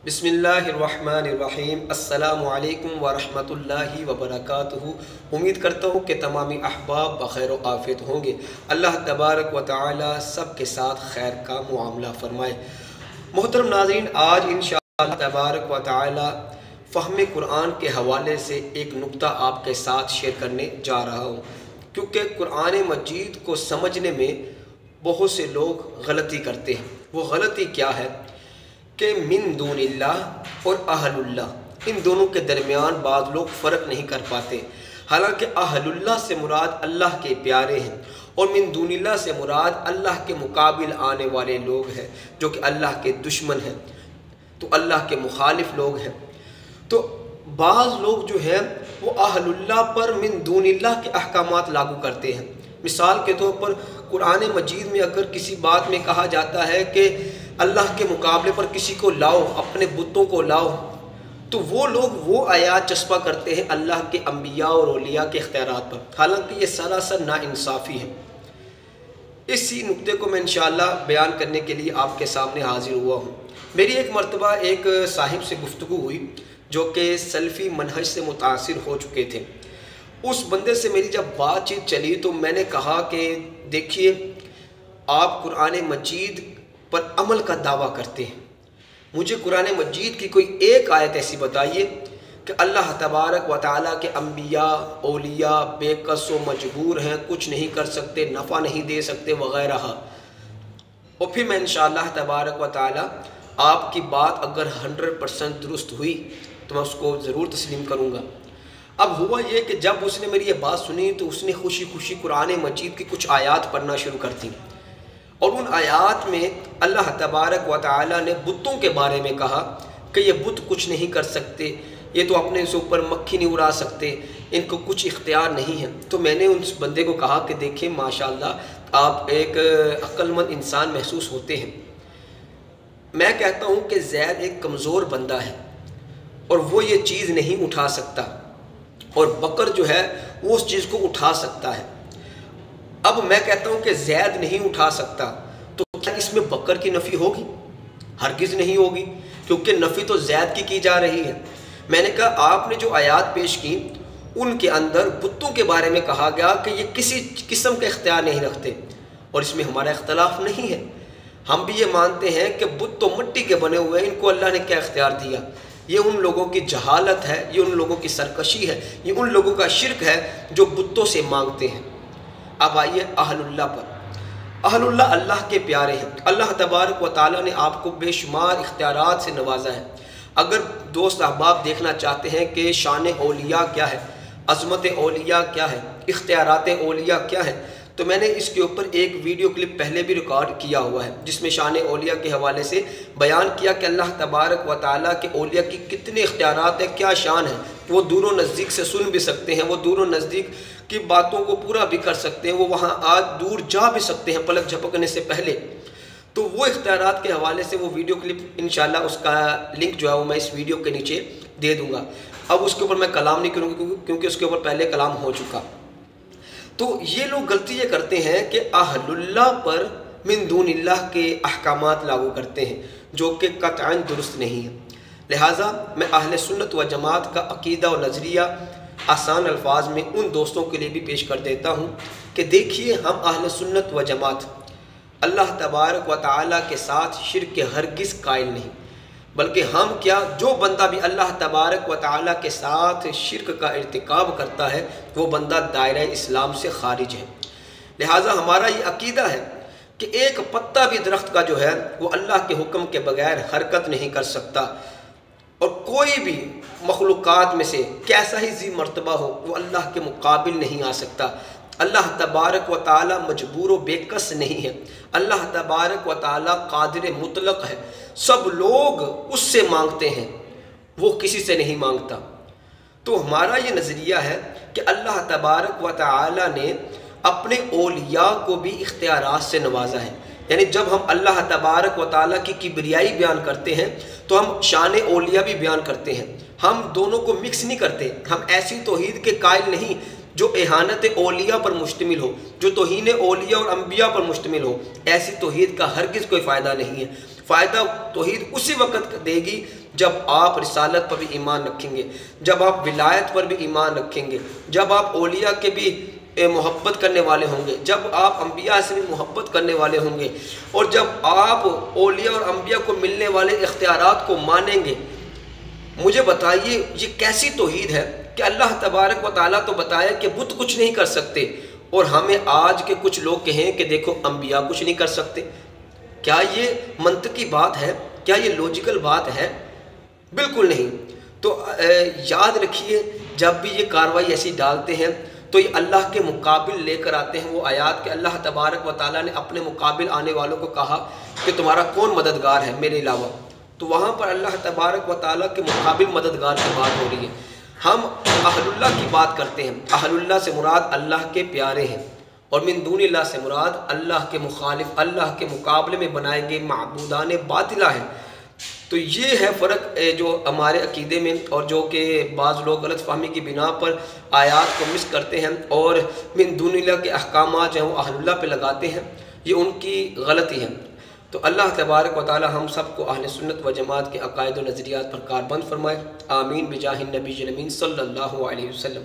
बिस्मिल्लाहिर्रहमानिर्रहीम। अस्सलामु अलैकुम वरहमतुल्लाहि वबरकातुहू। उम्मीद करता हूँ कि तमामी अहबाब बखैर व आफियत होंगे। अल्लाह तबारक व तआला सब के साथ खैर का मुआमला फरमाए। मोहतरम नाज़रीन, आज इंशाअल्लाह तबारक व तआला फ़हम कुरान के हवाले से एक नुक्ता आपके साथ शेयर करने जा रहा हूँ, क्योंकि कुरान मजीद को समझने में बहुत से लोग गलती करते हैं। वो गलती क्या है कि मिन दूनिल्लाह और अहलुल्लाह, इन दोनों के दरमियान बाज़ लोग फ़र्क नहीं कर पाते। हालांकि अहलुल्लाह से मुराद अल्लाह के प्यारे हैं और मिन दूनिल्लाह से मुराद अल्लाह के मुकाबिल आने वाले लोग हैं, जो कि अल्लाह के दुश्मन हैं, तो अल्लाह के मुखालिफ लोग हैं। तो बाज़ लोग जो हैं वो अहलुल्लाह पर मिन दूनिल्लाह के अहकामात लागू करते हैं। मिसाल के तौर पर कुरान मजीद में अगर किसी बात में कहा जाता है कि अल्लाह के मुकाबले पर किसी को लाओ, अपने बुतों को लाओ, तो वो लोग वो आयात चस्पा करते हैं अल्लाह के अंबिया और औलिया के इख्तियारात पर। हालांकि ये सरासर नाइंसाफ़ी है। इसी नुक्ते को मैं इंशाअल्लाह बयान करने के लिए आपके सामने हाजिर हुआ हूँ। मेरी एक मरतबा एक साहिब से गुफ्तगू हुई जो कि सल्फ़ी मनहज से मुतासिर हो चुके थे। उस बंदे से मेरी जब बातचीत चली तो मैंने कहा कि देखिए, आप कुरान मजीद पर अमल का दावा करते हैं, मुझे कुरान मजीद की कोई एक आयत ऐसी बताइए कि अल्लाह तबारक व तआला के अंबिया औलिया बेकस व मजबूर हैं, कुछ नहीं कर सकते, नफ़ा नहीं दे सकते वग़ैरह। और फिर मैं इंशाअल्लाह तबारक व तआला आपकी बात अगर 100% दुरुस्त हुई तो मैं उसको ज़रूर तस्लीम करूँगा। अब हुआ ये कि जब उसने मेरी ये बात सुनी तो उसने खुशी खुशी कुरान मजीद की कुछ आयात पढ़ना शुरू कर दी, और उन आयात में अल्लाह तबारक व तआला ने बुतों के बारे में कहा कि ये बुत कुछ नहीं कर सकते, ये तो अपने से ऊपर मक्खी नहीं उड़ा सकते, इनको कुछ इख्तियार नहीं है। तो मैंने उस बंदे को कहा कि देखिए माशाअल्लाह आप एक अक्लमंद इंसान महसूस होते हैं। मैं कहता हूँ कि ज़ैद एक कमज़ोर बंदा है और वो ये चीज़ नहीं उठा सकता, और बकर जो है वो उस चीज़ को उठा सकता है। अब मैं कहता हूँ कि ज़ैद नहीं उठा सकता, तो क्या इसमें बकर की नफ़ी होगी? हरगिज़ नहीं होगी, क्योंकि नफ़ी तो ज़ैद की जा रही है। मैंने कहा आपने जो आयात पेश की उनके अंदर बुतों के बारे में कहा गया कि ये किसी किस्म के इख्तियार नहीं रखते, और इसमें हमारा इख्तलाफ नहीं है। हम भी ये मानते हैं कि बुत तो मिट्टी के बने हुए हैं, इनको अल्लाह ने क्या इख्तियार दिया? ये उन लोगों की जहालत है, ये उन लोगों की सरकशी है, ये उन लोगों का शिरक है जो बुतों से मांगते हैं। अब आइए अहलुल्लाह पर। अहलुल्लाह अल्लाह के प्यारे हैं। अल्लाह तबारक व तआला ने आपको बेशुमार इख्तियारात से नवाजा है। अगर दोस्त अहबाब देखना चाहते हैं कि शान औलिया क्या है, अज़मत औलिया क्या है, इख्तियारात औलिया क्या है, तो मैंने इसके ऊपर एक वीडियो क्लिप पहले भी रिकॉर्ड किया हुआ है, जिसमें शान औलिया के हवाले से बयान किया कि अल्लाह तबारक व तआला के औलिया की कितने इख्तियारात हैं, क्या शान है। वो दूर व नज़दीक से सुन भी सकते हैं, वो दूर व नज़दीक की बातों को पूरा भी कर सकते हैं, वो वहाँ आज दूर जा भी सकते हैं पलक झपकने से पहले। तो वो इख्तियारात के हवाले से वो वीडियो क्लिप इंशाअल्लाह उसका लिंक जो है वो मैं इस वीडियो के नीचे दे दूँगा। अब उसके ऊपर मैं कलाम नहीं करूँगा क्योंकि उसके ऊपर पहले कलाम हो चुका। तो ये लोग गलती ये करते हैं कि अहलुल्लाह पर मिन दूनिल्लाह के अहकामात लागू करते हैं, जो कि कतअन दुरुस्त नहीं है। लिहाजा मैं अहले सुन्नत व जमात का अकीदा और नज़रिया आसान अल्फाज में उन दोस्तों के लिए भी पेश कर देता हूँ कि देखिए, हम अहले सुन्नत व जमात अल्लाह तबारक व तआला के साथ शिर्क के हरगिज़ कायल नहीं, बल्कि हम क्या, जो बंदा भी अल्लाह तबारक व तआला के साथ शिर्क का इर्तिकाब करता है वो बंदा दायरा इस्लाम से खारिज है। लिहाजा हमारा ये अकीदा है कि एक पत्ता भी दरख्त का जो है वो अल्लाह के हुक्म के बगैर हरकत नहीं कर सकता, और कोई भी मखलूक़ात में से कैसा ही ज़ी मर्तबा हो वो अल्लाह के मुकाबिल नहीं आ सकता। अल्लाह तबारक व तआला मजबूर व बेकस नहीं है। अल्लाह तबारक व तआला कादिर मुतलक है। सब लोग उससे मांगते हैं, वो किसी से नहीं मांगता। तो हमारा ये नज़रिया है कि अल्लाह तबारक व तआला ने अपने औलिया को भी इख्तियारात से नवाजा है। यानी जब हम अल्लाह तबारक व तआला की किबरियाई बयान करते हैं तो हम शान औलिया भी बयान करते हैं। हम दोनों को मिक्स नहीं करते। हम ऐसी तौहीद के कायल नहीं जो एहानत औलिया पर मुश्तमिल हो, जो तौहीन औलिया और अंबिया पर मुश्तमिल हो। ऐसी तौहीद का हरगिज़ कोई फ़ायदा नहीं है। فائدہ توحید اسی وقت دے گی جب آپ رسالت پر بھی ایمان رکھیں گے، جب آپ ولایت پر بھی ایمان رکھیں گے، جب آپ اولیاء کے بھی محبت کرنے والے ہوں گے، جب آپ انبیاء سے بھی محبت کرنے والے ہوں گے، اور جب آپ اولیاء اور انبیاء کو ملنے والے اختیارات کو مانیں گے۔ مجھے بتائیے یہ کیسی توحید ہے کہ اللہ تبارک و تعالیٰ تو بتایا کہ بت کچھ نہیں کر سکتے، اور ہمیں آج کے کچھ لوگ کہیں کہ دیکھو انبیاء کچھ نہیں کر سکتے۔ کیا یہ منطقی بات ہے؟ کیا یہ لوجیکل بات ہے؟ بالکل نہیں۔ تو یاد رکھیے جب بھی یہ کاروائی ایسی ڈالتے ہیں تو یہ اللہ کے مقابل لے کر آتے ہیں وہ آیات کہ اللہ تبارک و تعالیٰ نے اپنے مقابل آنے والوں کو کہا کہ تمہارا کون مددگار ہے میرے علاوہ، تو وہاں پر اللہ تبارک و تعالیٰ کے مقابل مددگار کی بات ہو رہی ہے۔ ہم اہل اللہ کی بات کرتے ہیں، اہل اللہ سے مراد اللہ کے پیارے ہیں، اور من دون اللہ سے مراد اللہ کے مخالف، اللہ کے مقابلے میں بنائے گئے معبودان باطلہ ہیں۔ تو یہ ہے فرق جو ہمارے عقیدے میں، اور جو کہ بعض لوگ غلط فہمی کی بنا پر آیات کو مس کرتے ہیں اور من دون اللہ کے احکامات جو ہیں وہ اہل اللہ پہ لگاتے ہیں، یہ ان کی غلطی ہے۔ تو اللہ تبارک و تعالی ہم سب کو اہل سنت و جماعت کے عقائد و نظریات پر کاربند فرمائے، آمین بجاہ النبی الامین صلی اللہ علیہ وسلم۔